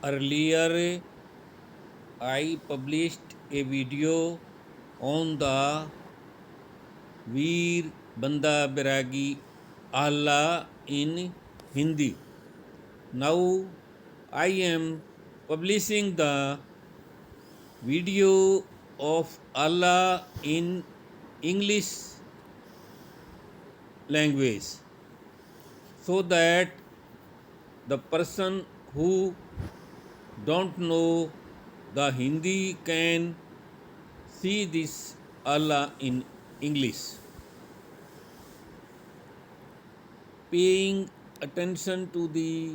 Earlier, I published a video on the Veer Banda Bairagi Allah in Hindi. Now I am publishing the video of Allah in English language so that the person who don't know the Hindi can see this Allah in English. Paying attention to the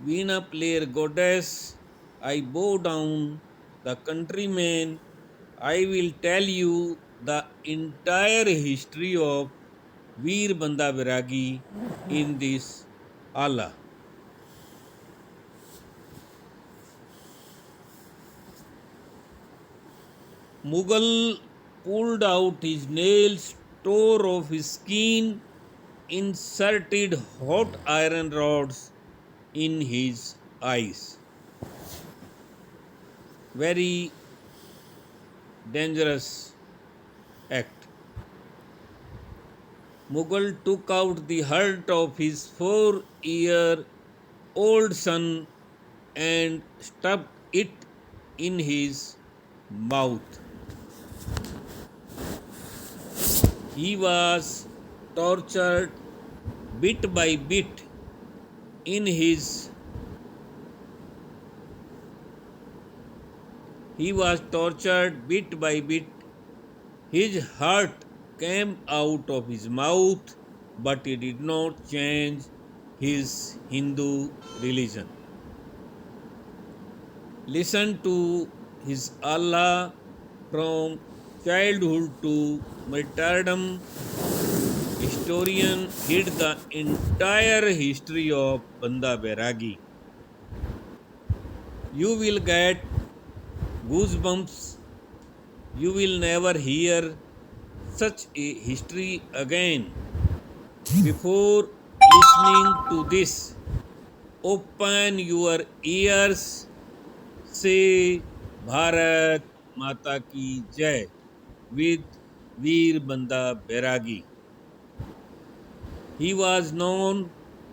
Veena player goddess, I bow down the countrymen. I will tell you the entire history of Veer Banda Viragi in this Allah. Mughal pulled out his nails, tore off his skin, inserted hot iron rods in his eyes. Very dangerous act. Mughal took out the heart of his 4-year old son and stuffed it in his mouth. He was tortured bit by bit in his he was tortured bit by bit. His heart came out of his mouth, but he did not change his Hindu religion. Listen to his Allah from childhood to martyrdom. Historian hid the entire history of Banda Bairagi. You will get goosebumps. You will never hear such a history again. Before listening to this, open your ears. Say Bharat Mata Ki Jai with Veer Banda Bairagi. He was known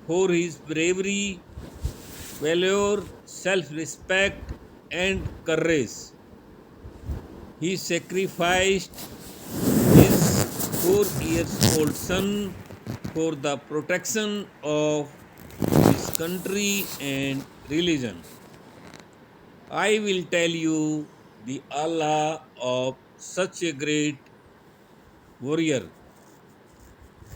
for his bravery, valor, self respect, and courage. He sacrificed his 4 years old son for the protection of his country and religion. I will tell you the Allah of such a great warrior.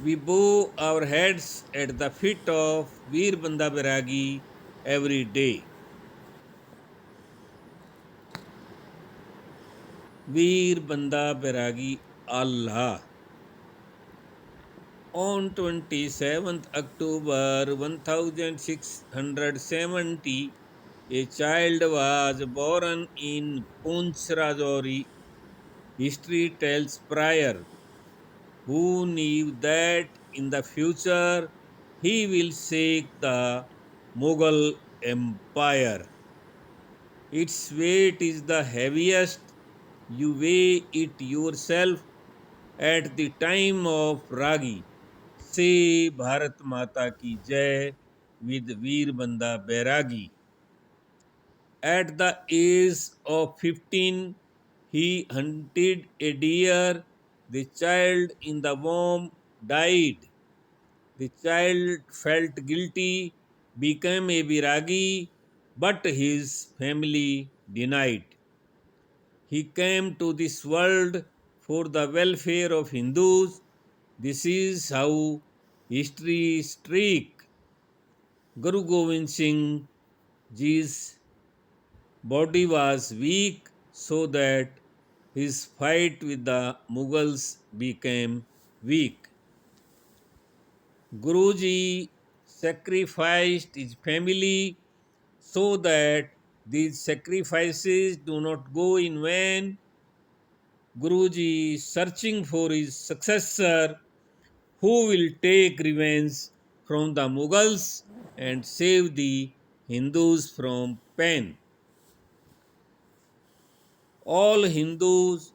We bow our heads at the feet of Veer Banda Bairagi every day. Veer Banda Bairagi Allah. On 27th October 1670, a child was born in Poonch Rajouri. History tells prior, who knew that in the future he will shake the Mughal Empire. Its weight is the heaviest. You weigh it yourself at the time of Ragi. Say Bharat Mata Ki Jai with Veer Banda Bairagi. At the age of 15, he hunted a deer. The child in the womb died. The child felt guilty, became a Viragi, but his family denied. He came to this world for the welfare of Hindus. This is how history streak. Guru Gobind Singh Ji's body was weak so that his fight with the Mughals became weak. Guruji sacrificed his family so that these sacrifices do not go in vain. Guruji is searching for his successor who will take revenge from the Mughals and save the Hindus from pain. All Hindus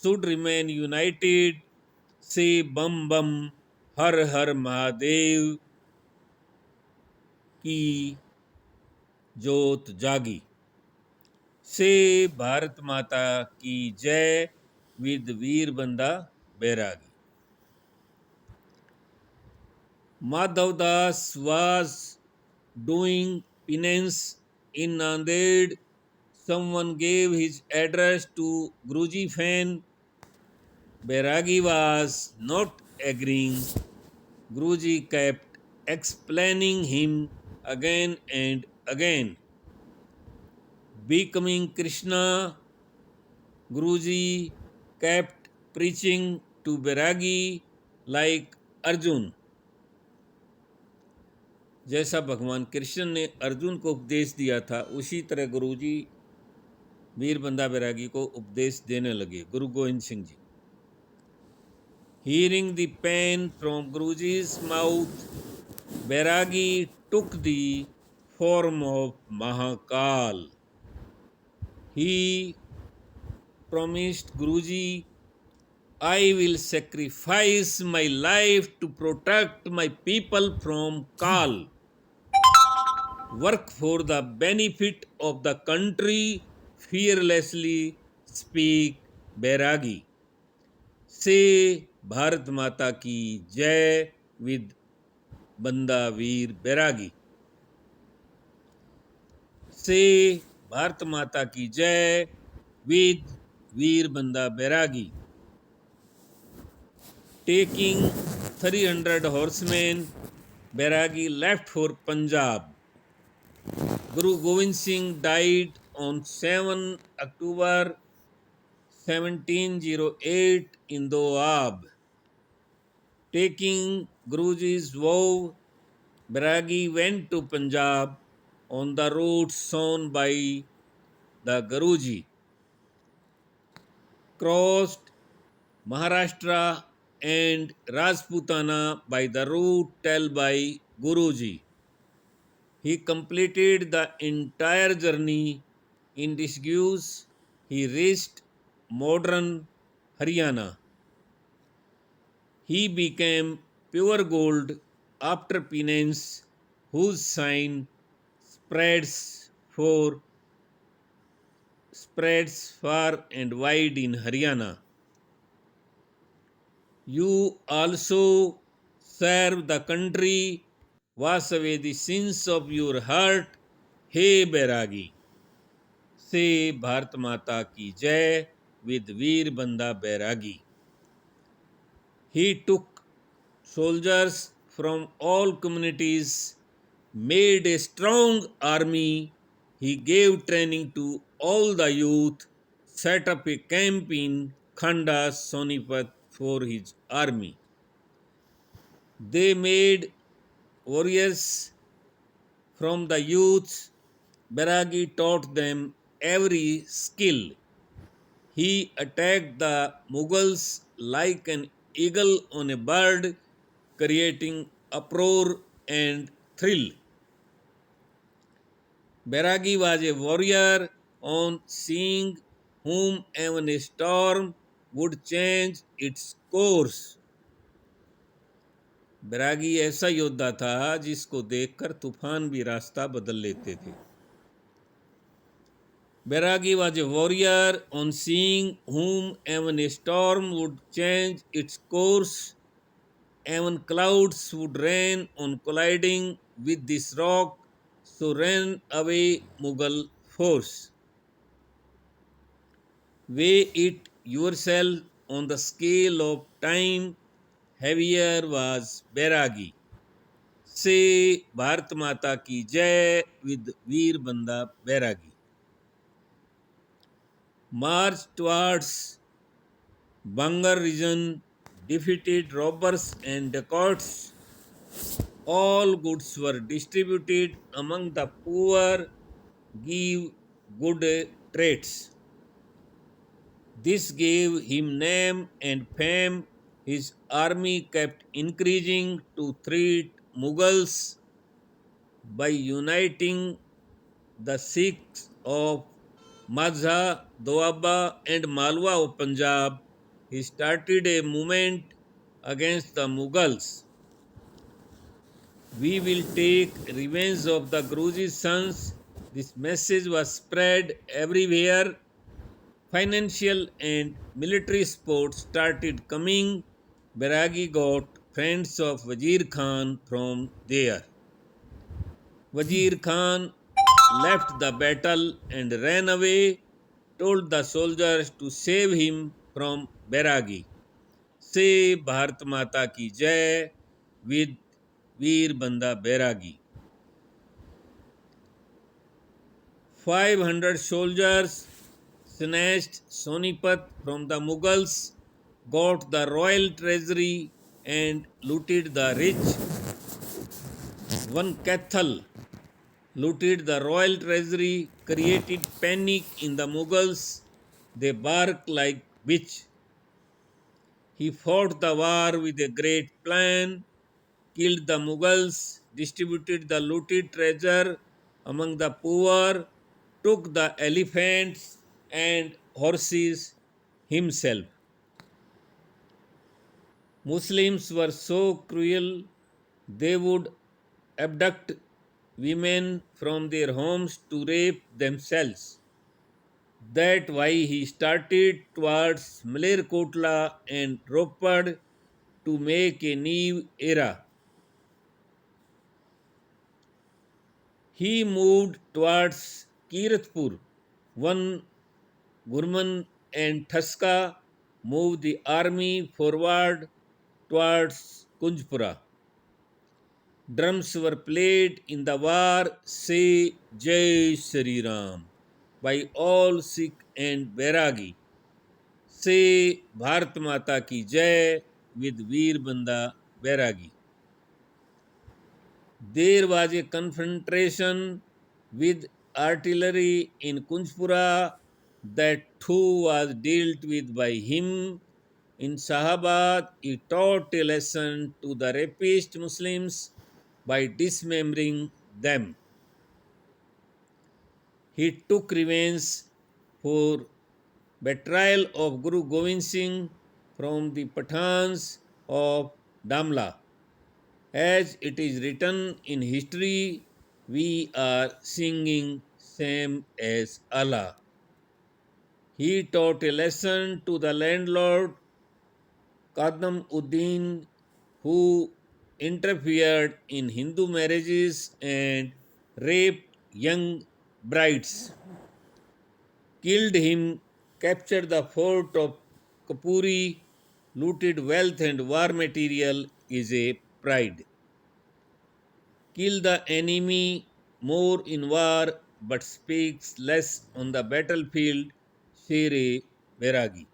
should remain united. Say Bam Bam, Har Har Mahadev की जोत जागी. Say Bharat Mata की जय with वीर बंदा बैरागी. Madhav Das was doing penance in Nanded. Someone gave his address to Guruji fan. Bairagi was not agreeing. Guruji kept explaining him again and again. Becoming Krishna, Guruji kept preaching to Bairagi like Arjun. जैसा भगवान कृष्ण ने अर्जुन को उपदेश दिया था उसी तरह गुरुजी वीर बंदा बैरागी को उपदेश देने लगे. गुरु Govind Singh ji. Hearing the pain from Guruji's mouth, Bairagi took the form of Mahakal. He promised Guruji, I will sacrifice my life to protect my people from Kal. Work for the benefit of the country, fearlessly speak Bairagi. Say Bharat Mata ki jai with Banda Veer Bairagi. Say Bharat Mata ki jai with Veer Banda Bairagi. Taking 300 horsemen, Bairagi left for Punjab. Guru Gobind Singh died on 7 October 1708 in Doab. Taking Guruji's vow, Bairagi went to Punjab on the route shown by the Guruji, crossed Maharashtra and Rajputana by the route told by Guruji. He completed the entire journey in disguise. He reached modern Haryana. He became pure gold after penance, whose sign for spreads far and wide in Haryana. You also serve the country, wash away the sins of your heart, hey Bairagi. Say Bharat Mata ki jai with Veer Banda Bairagi. He took soldiers from all communities, made a strong army. He gave training to all the youth, set up a camp in Khanda Sonipat for his army. They made warriors from the youths. Bairagi taught them every skill. He attacked the Mughals like an eagle on a bird, creating uproar and thrill. Bairagi was a warrior on seeing whom even a storm would change its course. बैरागी ऐसा योद्धा था जिसको देखकर तूफान भी रास्ता बदल लेते थे. Bairagi was a warrior on seeing whom even a storm would change its course, even clouds would rain on colliding with this rock, so ran away Mughal force. Weigh it yourself on the scale of time, heavier was Bairagi. Say Bharat Mata ki jai with Veer Banda Bairagi. March towards Bangar region, defeated robbers and dacoits. All goods were distributed among the poor, give good traits. This gave him name and fame. His army kept increasing to treat Mughals by uniting the Sikhs of Mazha, Doaba, and Malwa of Punjab, he started a movement against the Mughals. We will take revenge of the Guruji's sons. This message was spread everywhere. Financial and military support started coming. Bairagi got friends of Wazir Khan from there. Wazir Khan left the battle and ran away, told the soldiers to save him from Bairagi. Say Bharat Mata ki Jai with Veer Banda Bairagi. 500 soldiers snatched Sonipat from the Mughals, got the royal treasury, and looted the rich. One Cathal looted the royal treasury, created panic in the Mughals. They barked like witch. He fought the war with a great plan, killed the Mughals, distributed the looted treasure among the poor, took the elephants and horses himself. Muslims were so cruel they would abduct women from their homes to rape themselves. That why he started towards Malerkotla and Ropad to make a new era. He moved towards Kiratpur. One Gurman and Thaska moved the army forward towards Kunjpura. Drums were played in the war, say Jai Sri Ram, by all Sikh and Bairagi. Say Bharat Mata ki Jai with Veer Banda Bairagi. There was a confrontation with artillery in Kunjpura that too was dealt with by him. In Shahabad, he taught a lesson to the rapist Muslims by dismembering them. He took revenge for betrayal of Guru Gobind Singh from the Pathans of Damla. As it is written in history, we are singing same as Allah. He taught a lesson to the landlord Kadam Uddin who interfered in Hindu marriages and raped young brides. Killed him, captured the fort of Kapuri, looted wealth and war material is a pride. Kill the enemy more in war but speaks less on the battlefield, Shere Bairagi.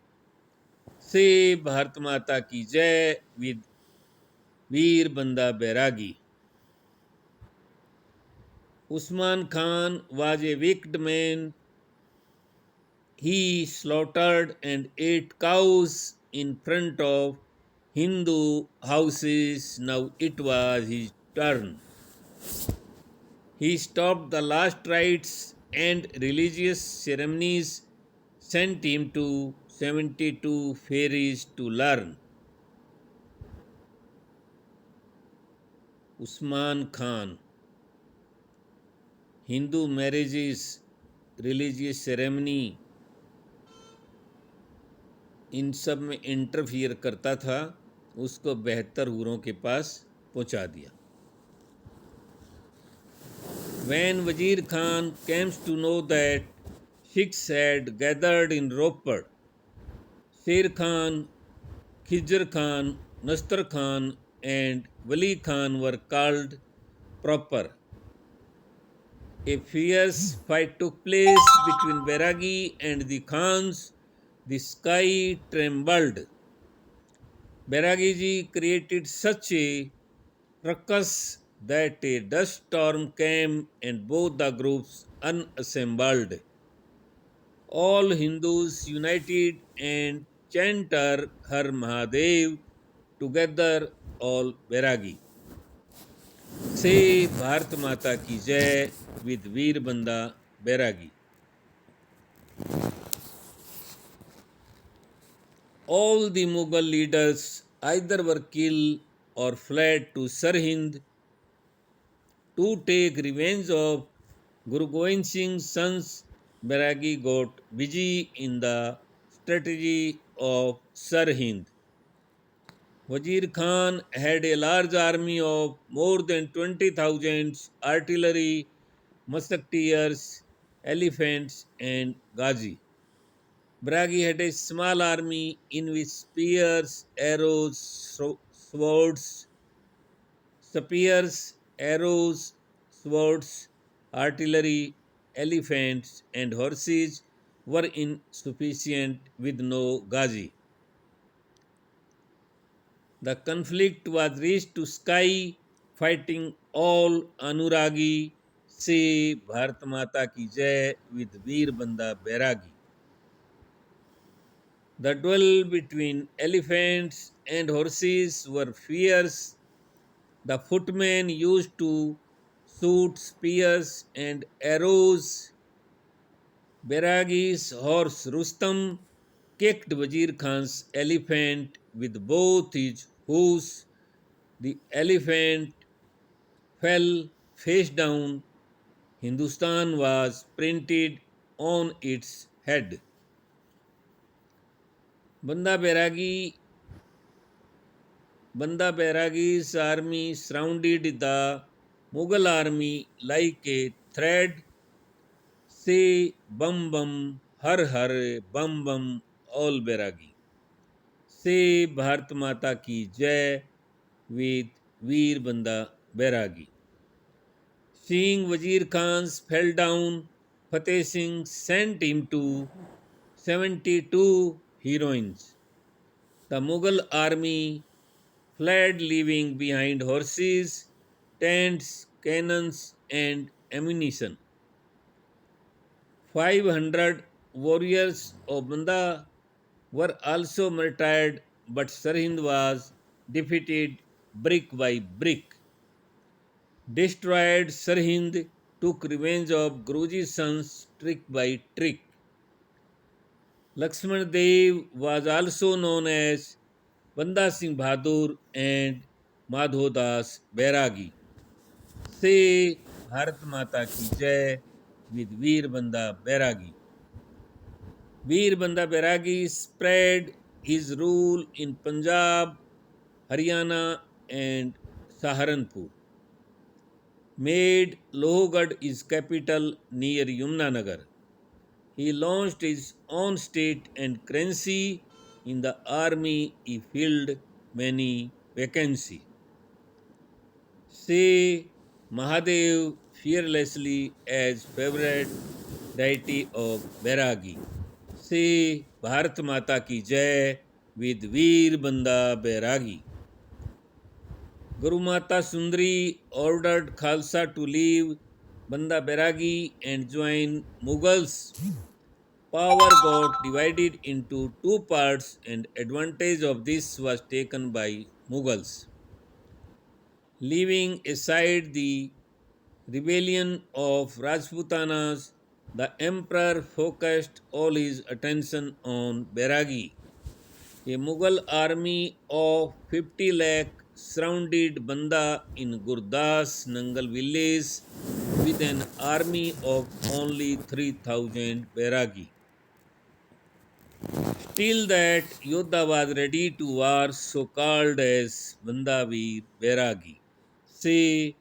Say Bharat Mata ki Jai with Veer Banda Bairagi. Usman Khan was a wicked man. He slaughtered and ate cows in front of Hindu houses. Now it was his turn. He stopped the last rites and religious ceremonies, sent him to 72 fairies to learn. Usman Khan, Hindu marriages, religious ceremony, इन सब में interfere करता था, उसको बेहतर हूरों के पास पहुंचा दिया. When Wazir Khan came to know that Sikhs had gathered in Ropar, Sher Khan, Khizr Khan, Nastar Khan and Wali Khan were called proper. A fierce fight took place between Bairagi and the Khans. The sky trembled. Bairagi ji created such a ruckus that a dust storm came and both the groups unassembled. All Hindus united and chanted Har Mahadev, together all Bairagi. से भारत माता की जय with Veer Banda Bairagi. All the Mughal leaders either were killed or fled to Sirhind to take revenge of Guru Gobind Singh's sons. Bairagi got busy in the strategy of Sirhind. Wazir Khan had a large army of more than 20,000 artillery, musketeers, elephants, and Ghazi. Bairagi had a small army in which spears, arrows, swords, artillery, elephants, and horses were insufficient with no Ghazi. The conflict was raised to sky, fighting all Anuragi say Bharat Mata ki Jai with Veer Banda Bairagi. The duel between elephants and horses were fierce. The footmen used to shoot spears and arrows. Bairagi's horse Rustam kicked Wazir Khan's elephant with both his hoofs. The elephant fell face down. Hindustan was printed on its head. Banda Bairagi Banda Bairagi's army surrounded the Mughal army like a thread. Say bum bum, har har, bum bum, all Bairagi. Say Bharat Mata ki Jai with Veer Banda Bairagi. Seeing Wazir Khan's fell down, Fateh Singh sent him to 72 heroines. The Mughal army fled, leaving behind horses, tents, cannons, and ammunition. 500 warriors of Banda were also martyred, but Sirhind was defeated brick by brick. Destroyed Sirhind took revenge of Guruji's sons trick by trick. Lakshman Dev was also known as Banda Singh Bahadur and Madhodas Bairagi. Say Bharat Mata ki Jai with Veer Banda Bairagi. Veer Banda Bairagi spread his rule in Punjab, Haryana, and Saharanpur. Made Lohgad his capital near Yamuna. He launched his own state and currency. In the army, he filled many vacancies. Say Mahadev fearlessly as favorite deity of Bairagi. Say Bharat Mata ki Jai with Veer Banda Bairagi. Guru Mata Sundari ordered Khalsa to leave Banda Bairagi and join Mughals. Power got divided into two parts, and advantage of this was taken by Mughals. Leaving aside the rebellion of Rajputanas, the emperor focused all his attention on Bairagi. A Mughal army of 50 lakh surrounded Banda in Gurdas Nangal village with an army of only 3,000 Bairagi. Still that Yodha was ready to war, so called as Bandaveer Bairagi. Say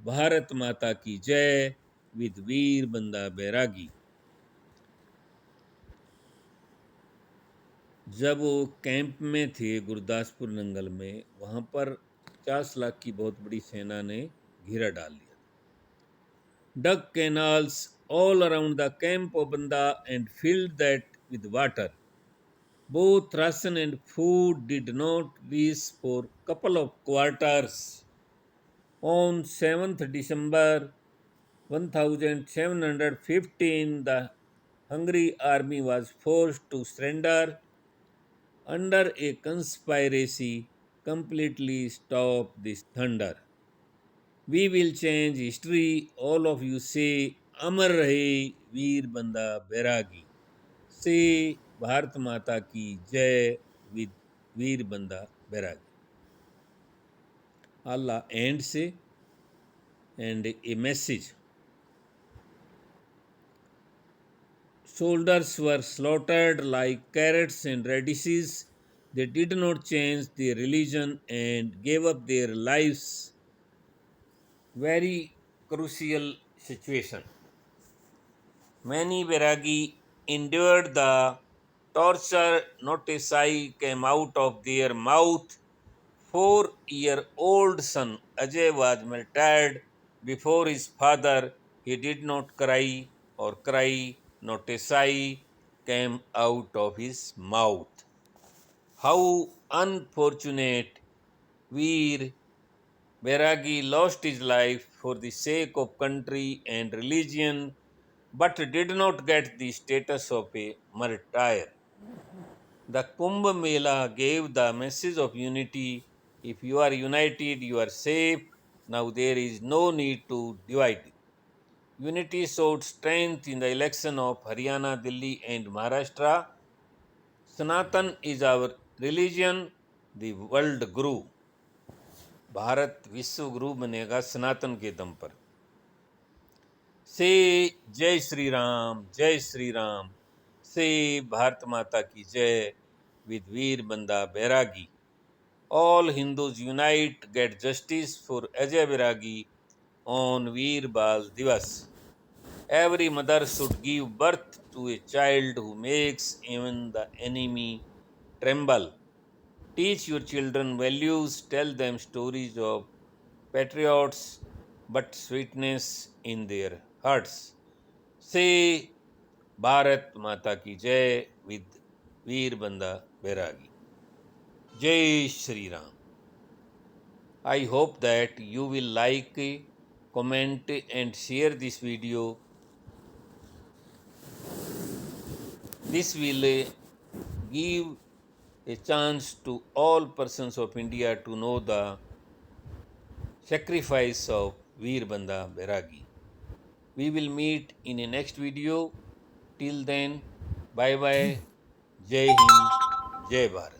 Bharat Mata ki Jai with Veer Banda Bairagi. जब वो camp में थे गुरदासपुर नंगल में, वहाँ पर 50 लाख की बहुत बड़ी सेना ने घेरा डाल लिया. Dug canals all around the camp of Banda and filled that with water. Both ration and food did not reach for couple of quarters. On 7th December 1715, the Hungary army was forced to surrender under a conspiracy completely stop this thunder. We will change history. All of you say, Amar Rahe Veer Banda Bairagi. Say Bharat Mata ki Jai with Veer Banda Bairagi. Allah and say, and a message. Soldiers were slaughtered like carrots and radishes. They did not change their religion and gave up their lives. Very crucial situation. Many Bairagi endured the torture. Not a sigh came out of their mouth. 4-year-old son Ajay was martyred before his father. He did not cry or cry. Not a sigh came out of his mouth. How unfortunate! Veer Bairagi lost his life for the sake of country and religion, but did not get the status of a martyr. The Kumbh Mela gave the message of unity. If you are united, you are safe. Now there is no need to divide. Unity showed strength in the election of Haryana, Delhi, and Maharashtra. Sanatan is our religion, the world guru. Bharat विश्व गुरु बनेगा सनातन के दम पर. से जय श्री राम, जय श्री राम. से भारत माता की जय with Veer Banda Bairagi. All Hindus unite, get justice for Ajay Bairagi on Veer Bal Divas. Every mother should give birth to a child who makes even the enemy tremble. Teach your children values, tell them stories of patriots, but sweetness in their hearts. Say Bharat Mata ki Jai with Veer Banda Bairagi. Jai Shri Ram. I hope that you will like, comment, and share this video. This will give a chance to all persons of India to know the sacrifice of Veer Banda Bairagi. We will meet in a next video. Till then, bye bye. Jai Hind, Jai Bharat.